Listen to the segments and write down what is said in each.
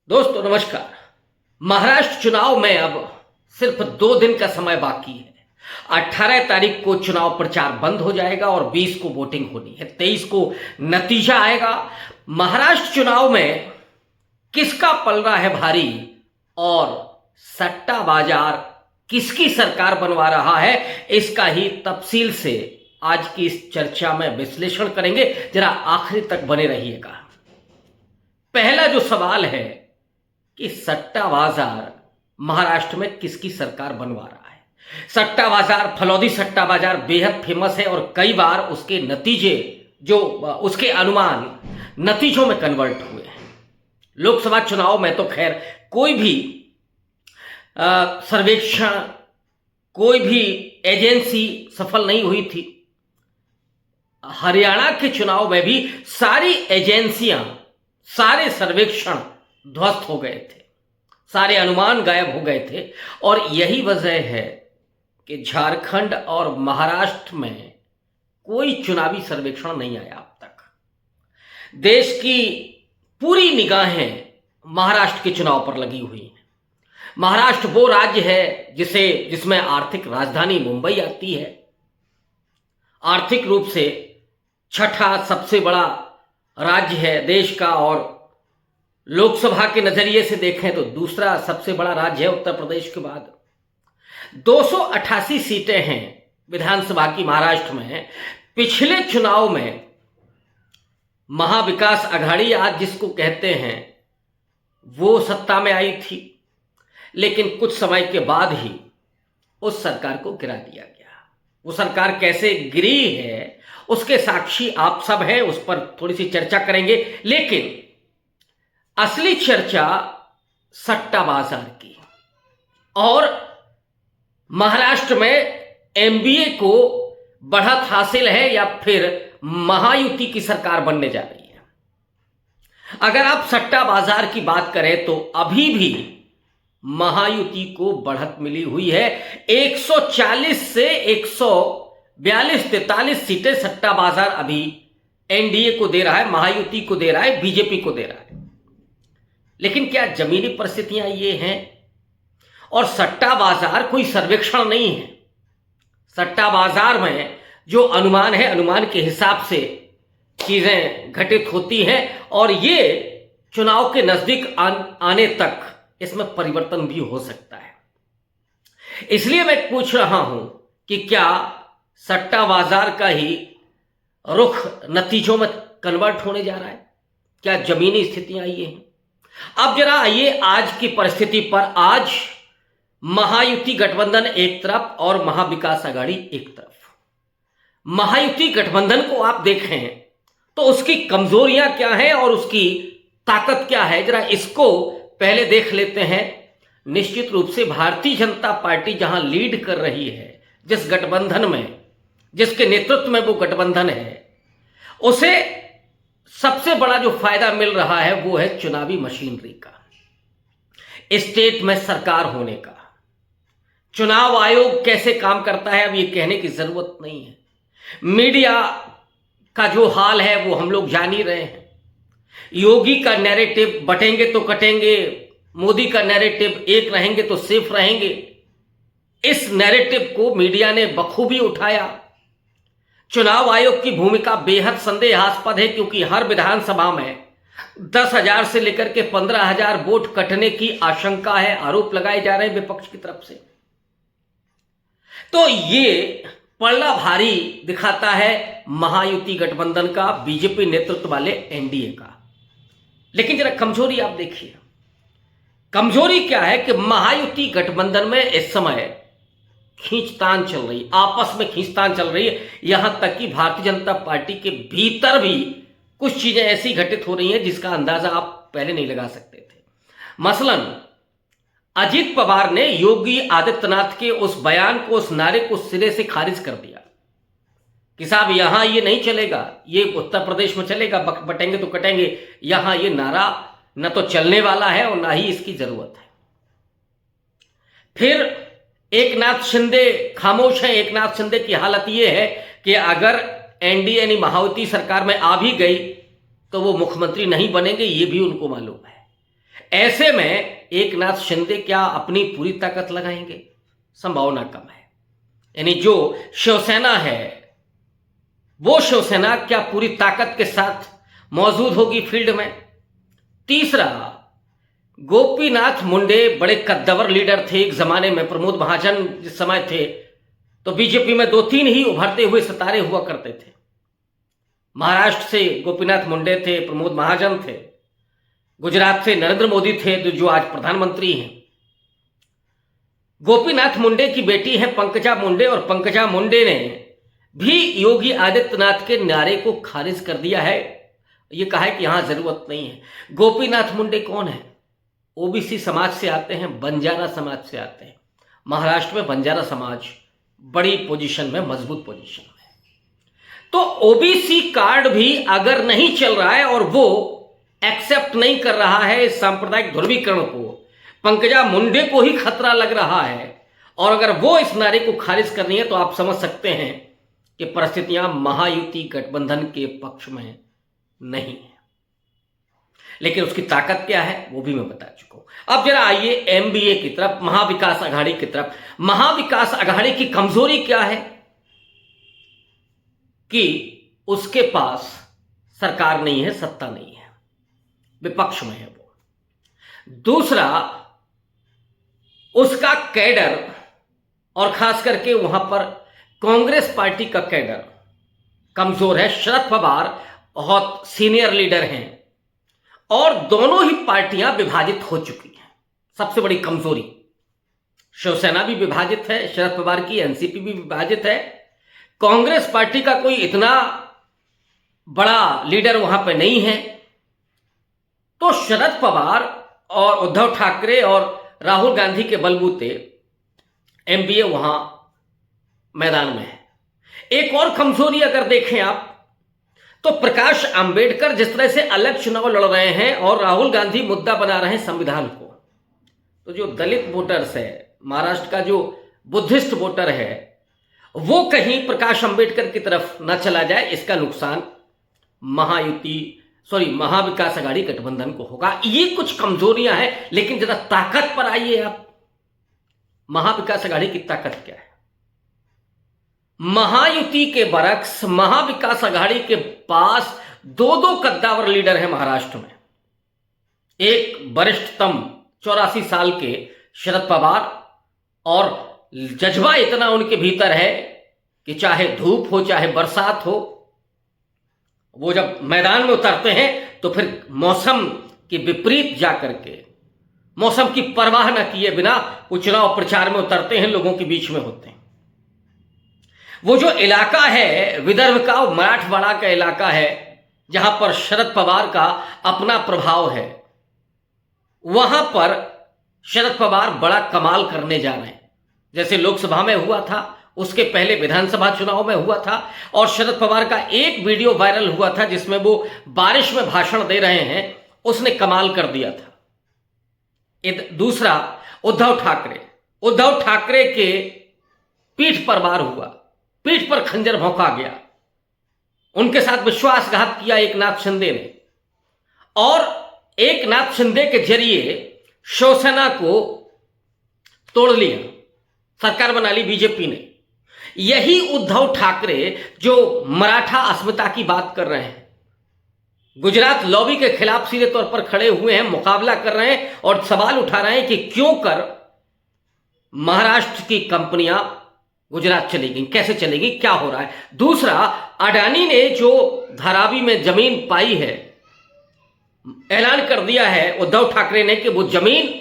दोस्तों नमस्कार। महाराष्ट्र चुनाव में अब सिर्फ 2 दिन का समय बाकी है। 18 तारीख को चुनाव प्रचार बंद हो जाएगा और 20 को वोटिंग होनी है। 23 को नतीजा आएगा। महाराष्ट्र चुनाव में किसका पलड़ा है भारी और सट्टा बाजार किसकी सरकार बनवा रहा है, इसका ही तफसील से आज की इस चर्चा में विश्लेषण करेंगे। जरा आखिरी तक बने रहिएगा। पहला जो सवाल है कि सट्टा बाजार महाराष्ट्र में किसकी सरकार बनवा रहा है। सट्टा बाजार, फलौदी सट्टा बाजार बेहद फेमस है और कई बार उसके नतीजे जो उसके अनुमान नतीजों में कन्वर्ट हुए हैं। लोकसभा चुनाव में तो खैर कोई भी सर्वेक्षण, कोई भी एजेंसी सफल नहीं हुई थी। हरियाणा के चुनाव में भी सारी एजेंसियां, सारे सर्वेक्षण ध्वस्त हो गए थे, सारे अनुमान गायब हो गए थे। और यही वजह है कि झारखंड और महाराष्ट्र में कोई चुनावी सर्वेक्षण नहीं आया अब तक। देश की पूरी निगाहें महाराष्ट्र के चुनाव पर लगी हुई हैं। महाराष्ट्र वो राज्य है जिसमें आर्थिक राजधानी मुंबई आती है। आर्थिक रूप से छठा सबसे बड़ा राज्य है देश का और लोकसभा के नजरिए से देखें तो दूसरा सबसे बड़ा राज्य है उत्तर प्रदेश के बाद। 288 सीटें हैं विधानसभा की महाराष्ट्र में। पिछले चुनाव में महाविकास आघाड़ी आज जिसको कहते हैं वो सत्ता में आई थी, लेकिन कुछ समय के बाद ही उस सरकार को गिरा दिया गया। वो सरकार कैसे गिरी है उसके साक्षी आप सब हैं, उस पर थोड़ी सी चर्चा करेंगे। लेकिन असली चर्चा सट्टा बाजार की और महाराष्ट्र में एमबीए को बढ़त हासिल है या फिर महायुति की सरकार बनने जा रही है। अगर आप सट्टा बाजार की बात करें तो अभी भी महायुति को बढ़त मिली हुई है। 140 से 142-43 सीटें सट्टा बाजार अभी एनडीए को दे रहा है, महायुति को दे रहा है, बीजेपी को दे रहा है। लेकिन क्या जमीनी परिस्थितियां ये हैं? और सट्टा बाजार कोई सर्वेक्षण नहीं है। सट्टा बाजार में जो अनुमान है, अनुमान के हिसाब से चीजें घटित होती हैं और ये चुनाव के नजदीक आने तक इसमें परिवर्तन भी हो सकता है। इसलिए मैं पूछ रहा हूं कि क्या सट्टा बाजार का ही रुख नतीजों में कन्वर्ट होने जा रहा है? क्या जमीनी स्थितियां ये हैं? अब जरा आइए आज की परिस्थिति पर। आज महायुति गठबंधन एक तरफ और महाविकास आघाड़ी एक तरफ। महायुति गठबंधन को आप देखें तो उसकी कमजोरियां क्या हैं और उसकी ताकत क्या है, जरा इसको पहले देख लेते हैं। निश्चित रूप से भारतीय जनता पार्टी जहां लीड कर रही है, जिस गठबंधन में, जिसके नेतृत्व में वो गठबंधन है, उसे सबसे बड़ा जो फायदा मिल रहा है वो है चुनावी मशीनरी का, स्टेट में सरकार होने का। चुनाव आयोग कैसे काम करता है अब ये कहने की जरूरत नहीं है। मीडिया का जो हाल है वो हम लोग जान ही रहे हैं। योगी का नैरेटिव बटेंगे तो कटेंगे, मोदी का नैरेटिव एक रहेंगे तो सेफ रहेंगे, इस नैरेटिव को मीडिया ने बखूबी उठाया। चुनाव आयोग की भूमिका बेहद संदेहास्पद है क्योंकि हर विधानसभा में 10,000 से लेकर के 15,000 वोट कटने की आशंका है, आरोप लगाए जा रहे हैं विपक्ष की तरफ से। तो ये पलड़ा भारी दिखाता है महायुति गठबंधन का, बीजेपी नेतृत्व वाले एनडीए का। लेकिन जरा कमजोरी आप देखिए। कमजोरी क्या है कि महायुति गठबंधन में इस समय खींचतान चल रही, आपस में खींचतान चल रही है। यहां तक कि भारतीय जनता पार्टी के भीतर भी कुछ चीजें ऐसी घटित हो रही हैं जिसका अंदाजा आप पहले नहीं लगा सकते थे। मसलन अजीत पवार ने योगी आदित्यनाथ के उस बयान को, उस नारे को सिरे से खारिज कर दिया कि साहब यहां ये नहीं चलेगा, ये उत्तर प्रदेश में चलेगा, बटेंगे तो कटेंगे, यहां ये नारा न तो चलने वाला है और ना ही इसकी जरूरत है। फिर एकनाथ शिंदे खामोश हैं। एकनाथ शिंदे की हालत यह है कि अगर एनडीए यानी महायुति सरकार में आ भी गई तो वो मुख्यमंत्री नहीं बनेंगे, ये भी उनको मालूम है। ऐसे में एक नाथ शिंदे क्या अपनी पूरी ताकत लगाएंगे? संभावना कम है। यानी जो शिवसेना है वो शिवसेना क्या पूरी ताकत के साथ मौजूद होगी फील्ड में? तीसरा, गोपीनाथ मुंडे बड़े कद्दावर लीडर थे एक जमाने में। प्रमोद महाजन जिस समय थे तो बीजेपी में 2-3 ही उभरते हुए सितारे हुआ करते थे। महाराष्ट्र से गोपीनाथ मुंडे थे, प्रमोद महाजन थे, गुजरात से नरेंद्र मोदी थे जो आज प्रधानमंत्री हैं। गोपीनाथ मुंडे की बेटी है पंकजा मुंडे, और पंकजा मुंडे ने भी योगी आदित्यनाथ के नारे को खारिज कर दिया है। ये कहा है कि यहां जरूरत नहीं है। गोपीनाथ मुंडे कौन है? ओबीसी समाज से आते हैं, बंजारा समाज से आते हैं। महाराष्ट्र में बंजारा समाज बड़ी पोजीशन में, मजबूत पोजीशन में। तो ओबीसी कार्ड भी अगर नहीं चल रहा है और वो एक्सेप्ट नहीं कर रहा है इस सांप्रदायिक ध्रुवीकरण को, पंकजा मुंडे को ही खतरा लग रहा है, और अगर वो इस नारे को खारिज करनी है तो आप समझ सकते हैं कि परिस्थितियां महायुति गठबंधन के पक्ष में नहीं है। लेकिन उसकी ताकत क्या है वो भी मैं बता चुका हूं। अब जरा आइए एमबीए की तरफ, महाविकास आघाड़ी की तरफ। महाविकास आघाड़ी की कमजोरी क्या है? कि उसके पास सरकार नहीं है, सत्ता नहीं है, विपक्ष में है वो। दूसरा, उसका कैडर, और खास करके वहां पर कांग्रेस पार्टी का कैडर कमजोर है। शरद पवार बहुत सीनियर लीडर हैं और दोनों ही पार्टियां विभाजित हो चुकी हैं। सबसे बड़ी कमजोरी, शिवसेना भी विभाजित है, शरद पवार की एनसीपी भी विभाजित है। कांग्रेस पार्टी का कोई इतना बड़ा लीडर वहां पे नहीं है। तो शरद पवार और उद्धव ठाकरे और राहुल गांधी के बलबूते एमबीए वहां मैदान में है। एक और कमजोरी अगर देखें आप तो प्रकाश अंबेडकर जिस तरह से अलग चुनाव लड़ रहे हैं और राहुल गांधी मुद्दा बना रहे हैं संविधान को, तो जो दलित वोटर्स है, महाराष्ट्र का जो बुद्धिस्ट वोटर है, वो कहीं प्रकाश अंबेडकर की तरफ न चला जाए, इसका नुकसान महाविकास आघाड़ी गठबंधन को होगा। ये कुछ कमजोरियां हैं। लेकिन जरा ताकत पर आइए आप। महाविकास आघाड़ी की ताकत क्या है? महायुति के बरक्स महाविकास आघाड़ी के पास 2 कद्दावर लीडर हैं महाराष्ट्र में। एक वरिष्ठतम 84 साल के शरद पवार, और जज्बा इतना उनके भीतर है कि चाहे धूप हो चाहे बरसात हो, वो जब मैदान में उतरते हैं तो फिर मौसम के विपरीत जाकर के, मौसम की परवाह न किए बिना वो चुनाव प्रचार में उतरते हैं, लोगों के बीच में होते हैं। वो जो इलाका है विदर्भ का, वो मराठवाड़ा का इलाका है जहां पर शरद पवार का अपना प्रभाव है। वहां पर शरद पवार बड़ा कमाल करने जा रहे हैं। जैसे लोकसभा में हुआ था, उसके पहले विधानसभा चुनाव में हुआ था, और शरद पवार का एक वीडियो वायरल हुआ था जिसमें वो बारिश में भाषण दे रहे हैं, उसने कमाल कर दिया था। दूसरा, उद्धव ठाकरे के पीठ पर वार हुआ, पीठ पर खंजर भौंका गया, उनके साथ विश्वासघात किया एक नाथ शिंदे ने, और एक नाथ शिंदे के जरिए शिवसेना को तोड़ लिया, सरकार बना ली बीजेपी ने। यही उद्धव ठाकरे जो मराठा अस्मिता की बात कर रहे हैं, गुजरात लॉबी के खिलाफ सीधे तौर पर खड़े हुए हैं, मुकाबला कर रहे हैं और सवाल उठा रहे हैं कि क्यों कर महाराष्ट्र की कंपनियां गुजरात चली गई, कैसे चलेगी, क्या हो रहा है। दूसरा, अडानी ने जो धारावी में जमीन पाई है, ऐलान कर दिया है उद्धव ठाकरे ने कि वो जमीन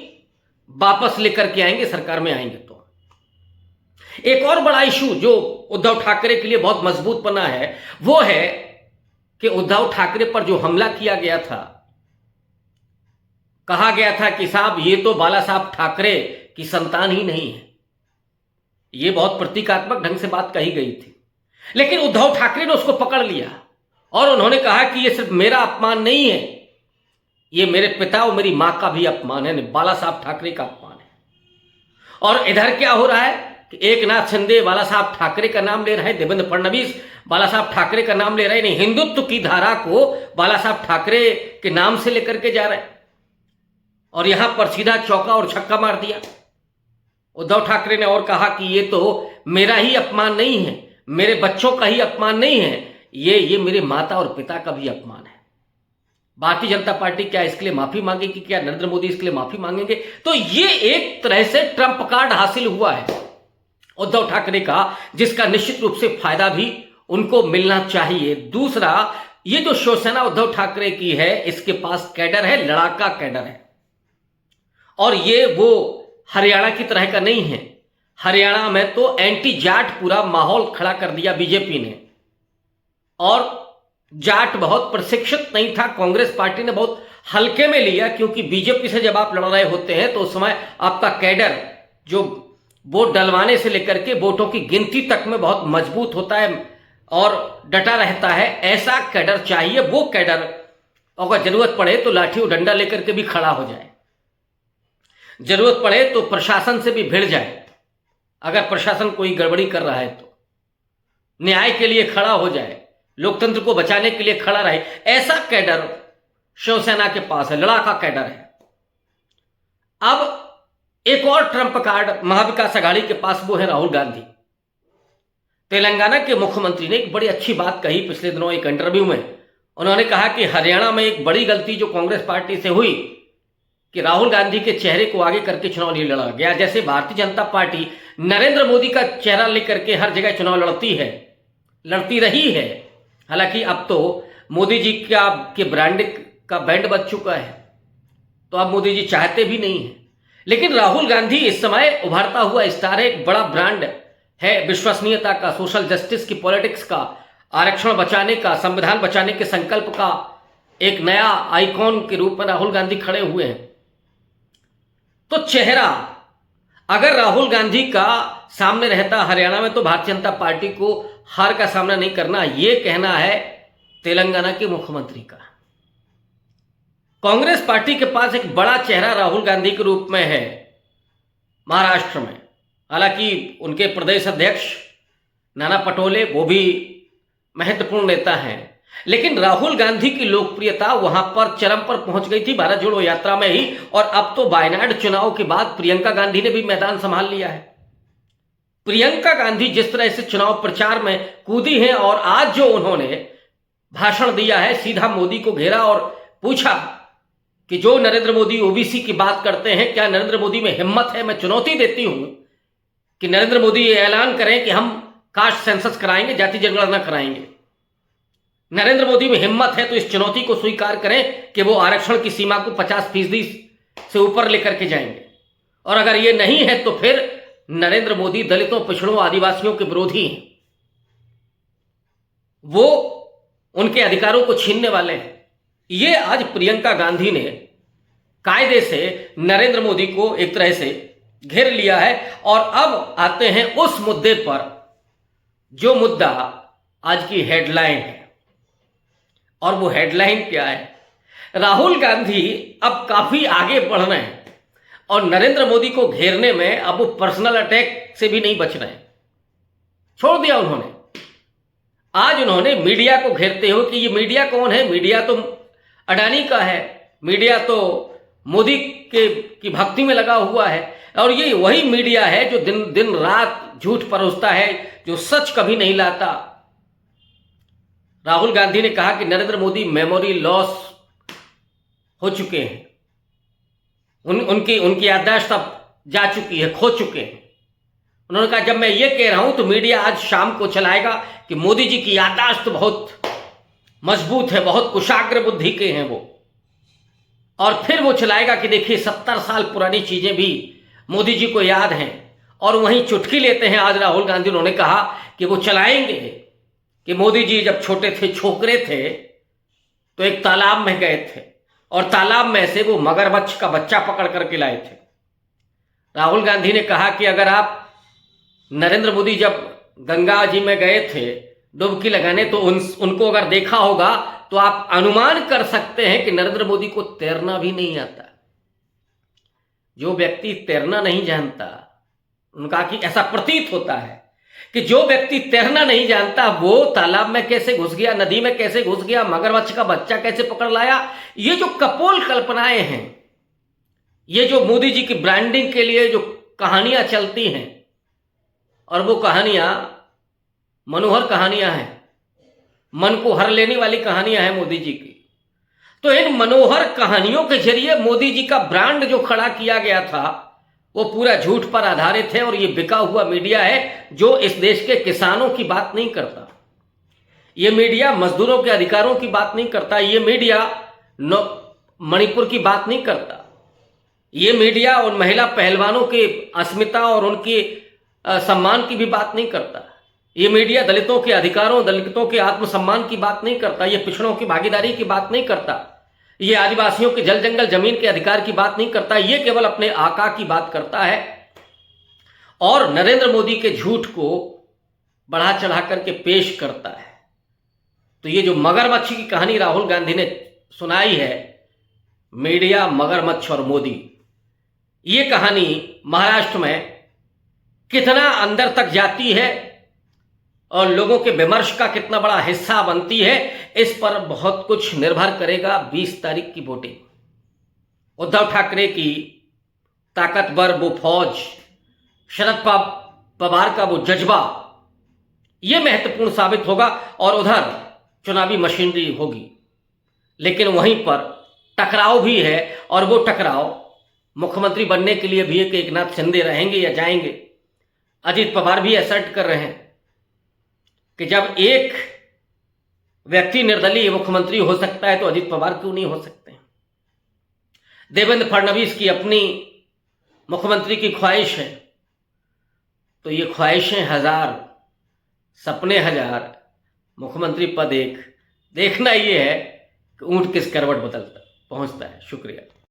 वापस लेकर के आएंगे सरकार में आएंगे। तो एक और बड़ा इशू जो उद्धव ठाकरे के लिए बहुत मजबूत बना है वो है कि उद्धव ठाकरे पर जो हमला किया गया था, कहा गया था कि साहब ये तो बाला साहब ठाकरे की संतान ही नहीं है। ये बहुत प्रतीकात्मक ढंग से बात कही गई थी, लेकिन उद्धव ठाकरे ने उसको पकड़ लिया और उन्होंने कहा कि ये सिर्फ मेरा अपमान नहीं है, ये मेरे पिता और मेरी मां का भी अपमान है, बाला साहब ठाकरे का अपमान है। और इधर क्या हो रहा है कि एक नाथ शिंदे बाला साहब ठाकरे का नाम ले रहे हैं, देवेंद्र फडणवीस बाला साहब ठाकरे का नाम ले रहे हैं, हिंदुत्व की धारा को बाला साहब ठाकरे के नाम से लेकर के जा रहे हैं। और यहां पर सीधा चौका और छक्का मार दिया। उद्धव ठाकरे ने और कहा कि ये तो मेरा ही अपमान नहीं है, मेरे बच्चों का ही अपमान नहीं है, ये मेरे माता और पिता का भी अपमान है। भारतीय जनता पार्टी क्या इसके लिए माफी मांगेगी? क्या नरेंद्र मोदी इसके लिए माफी मांगेंगे? तो ये एक तरह से ट्रंप कार्ड हासिल हुआ है उद्धव ठाकरे का, जिसका निश्चित रूप से फायदा भी उनको मिलना चाहिए। दूसरा, ये जो शिवसेना उद्धव ठाकरे की है, इसके पास कैडर है, लड़ाका कैडर है, और ये वो हरियाणा की तरह का नहीं है। हरियाणा में तो एंटी जाट पूरा माहौल खड़ा कर दिया बीजेपी ने, और जाट बहुत प्रशिक्षित नहीं था, कांग्रेस पार्टी ने बहुत हल्के में लिया, क्योंकि बीजेपी से जब आप लड़ रहे होते हैं तो उस समय आपका कैडर जो वोट डलवाने से लेकर के वोटों की गिनती तक में बहुत मजबूत होता है और डटा रहता है। ऐसा कैडर चाहिए, वो कैडर अगर जरूरत पड़े तो लाठी और डंडा लेकर के भी खड़ा हो जाए, जरूरत पड़े तो प्रशासन से भी भिड़ जाए, अगर प्रशासन कोई गड़बड़ी कर रहा है तो न्याय के लिए खड़ा हो जाए, लोकतंत्र को बचाने के लिए खड़ा रहे। ऐसा कैडर शिवसेना के पास है, लड़ाका कैडर है। अब एक और ट्रंप कार्ड महाविकास आघाड़ी के पास, वो है राहुल गांधी। तेलंगाना के मुख्यमंत्री ने एक बड़ी अच्छी बात कही पिछले दिनों एक इंटरव्यू में। उन्होंने कहा कि हरियाणा में एक बड़ी गलती जो कांग्रेस पार्टी से हुई कि राहुल गांधी के चेहरे को आगे करके चुनाव नहीं लड़ा गया। जैसे भारतीय जनता पार्टी नरेंद्र मोदी का चेहरा लेकर के हर जगह चुनाव लड़ती रही है। हालांकि अब तो मोदी जी के ब्रांड का बैंड बज चुका है, तो अब मोदी जी चाहते भी नहीं है। लेकिन राहुल गांधी इस समय उभरता हुआ स्टार है, एक बड़ा ब्रांड है विश्वसनीयता का, सोशल जस्टिस की, पॉलिटिक्स का, आरक्षण बचाने का, संविधान बचाने के संकल्प का एक नया आइकॉन के रूप में राहुल गांधी खड़े हुए हैं। तो चेहरा अगर राहुल गांधी का सामने रहता हरियाणा में, तो भारतीय जनता पार्टी को हार का सामना नहीं करना, यह कहना है तेलंगाना के मुख्यमंत्री का। कांग्रेस पार्टी के पास एक बड़ा चेहरा राहुल गांधी के रूप में है महाराष्ट्र में। हालांकि उनके प्रदेश अध्यक्ष नाना पटोले वो भी महत्वपूर्ण नेता हैं, लेकिन राहुल गांधी की लोकप्रियता वहां पर चरम पर पहुंच गई थी भारत जोड़ो यात्रा में ही। और अब तो वायनाड चुनाव के बाद प्रियंका गांधी ने भी मैदान संभाल लिया है। प्रियंका गांधी जिस तरह से चुनाव प्रचार में कूदी हैं, और आज जो उन्होंने भाषण दिया है, सीधा मोदी को घेरा और पूछा कि जो नरेंद्र मोदी ओबीसी की बात करते हैं, क्या नरेंद्र मोदी में हिम्मत है? मैं चुनौती देती हूं कि नरेंद्र मोदी ये ऐलान करें कि हम कास्ट सेंसस कराएंगे, जाति जनगणना कराएंगे। नरेंद्र मोदी में हिम्मत है तो इस चुनौती को स्वीकार करें कि वो आरक्षण की सीमा को 50% से ऊपर लेकर के जाएंगे। और अगर ये नहीं है तो फिर नरेंद्र मोदी दलितों, पिछड़ों, आदिवासियों के विरोधी हैं, वो उनके अधिकारों को छीनने वाले हैं। ये आज प्रियंका गांधी ने कायदे से नरेंद्र मोदी को एक तरह से घेर लिया है। और अब आते हैं उस मुद्दे पर जो मुद्दा आज की हेडलाइन है, और वो हेडलाइन क्या है? राहुल गांधी अब काफी आगे बढ़ रहे हैं और नरेंद्र मोदी को घेरने में अब वो पर्सनल अटैक से भी नहीं बच रहे हैं। छोड़ दिया उन्होंने। आज उन्होंने मीडिया को घेरते हुए कि ये मीडिया कौन है? मीडिया तो अडानी का है, मीडिया तो मोदी की भक्ति में लगा हुआ है, और ये वही मीडिया है जो दिन रात झूठ परोसता है, जो सच कभी नहीं लाता। राहुल गांधी ने कहा कि नरेंद्र मोदी मेमोरी लॉस हो चुके हैं, उनकी याददाश्त अब जा चुकी है, खो चुके हैं। उन्होंने कहा जब मैं ये कह रहा हूं तो मीडिया आज शाम को चलाएगा कि मोदी जी की याददाश्त बहुत मजबूत है, बहुत कुशाग्र बुद्धि के हैं वो, और फिर वो चलाएगा कि देखिए 70 साल पुरानी चीजें भी मोदी जी को याद हैं। और वहीं चुटकी लेते हैं आज राहुल गांधी। उन्होंने कहा कि वो चलाएंगे कि मोदी जी जब छोटे थे, छोकरे थे, तो एक तालाब में गए थे और तालाब में से वो मगरमच्छ का बच्चा पकड़ करके लाए थे। राहुल गांधी ने कहा कि अगर आप नरेंद्र मोदी जब गंगा जी में गए थे डुबकी लगाने, तो उनको अगर देखा होगा तो आप अनुमान कर सकते हैं कि नरेंद्र मोदी को तैरना भी नहीं आता। जो व्यक्ति तैरना नहीं जानता, उनका कि ऐसा प्रतीत होता है कि जो व्यक्ति तैरना नहीं जानता वो तालाब में कैसे घुस गया, नदी में कैसे घुस गया, मगरमच्छ का बच्चा कैसे पकड़ लाया। ये जो कपोल कल्पनाएं हैं, ये जो मोदी जी की ब्रांडिंग के लिए जो कहानियां चलती हैं, और वो कहानियां मनोहर कहानियां हैं, मन को हर लेने वाली कहानियां हैं मोदी जी की। तो इन मनोहर कहानियों के जरिए मोदी जी का ब्रांड जो खड़ा किया गया था वो पूरा झूठ पर आधारित है, और ये बिका हुआ मीडिया है जो इस देश के किसानों की बात नहीं करता। ये मीडिया मजदूरों के अधिकारों की बात नहीं करता। ये मीडिया मणिपुर की बात नहीं करता। ये मीडिया उन महिला पहलवानों की अस्मिता और उनकी सम्मान की भी बात नहीं करता। ये मीडिया दलितों के अधिकारों, दलितों के आत्मसम्मान की बात नहीं करता। ये पिछड़ों की भागीदारी की बात नहीं करता। ये आदिवासियों के जल जंगल जमीन के अधिकार की बात नहीं करता। ये केवल अपने आका की बात करता है और नरेंद्र मोदी के झूठ को बढ़ा चढ़ा करके पेश करता है। तो ये जो मगरमच्छ की कहानी राहुल गांधी ने सुनाई है, मीडिया, मगरमच्छ और मोदी, ये कहानी महाराष्ट्र में कितना अंदर तक जाती है और लोगों के विमर्श का कितना बड़ा हिस्सा बनती है, इस पर बहुत कुछ निर्भर करेगा 20 तारीख की वोटिंग। उद्धव ठाकरे की ताकतवर वो फौज, शरद पवार का वो जज्बा, ये महत्वपूर्ण साबित होगा और उधर चुनावी मशीनरी होगी। लेकिन वहीं पर टकराव भी है, और वो टकराव मुख्यमंत्री बनने के लिए भी है कि एकनाथ शिंदे रहेंगे या जाएंगे। अजीत पवार भी असर्ट कर रहे हैं कि जब एक व्यक्ति निर्दलीय मुख्यमंत्री हो सकता है तो अजीत पवार क्यों नहीं हो सकते। देवेंद्र फडणवीस की अपनी मुख्यमंत्री की ख्वाहिश है, तो ये ख्वाहिशें हजार, सपने हजार, मुख्यमंत्री पद एक। देखना ये है कि ऊंट किस करवट बदलता पहुंचता है। शुक्रिया।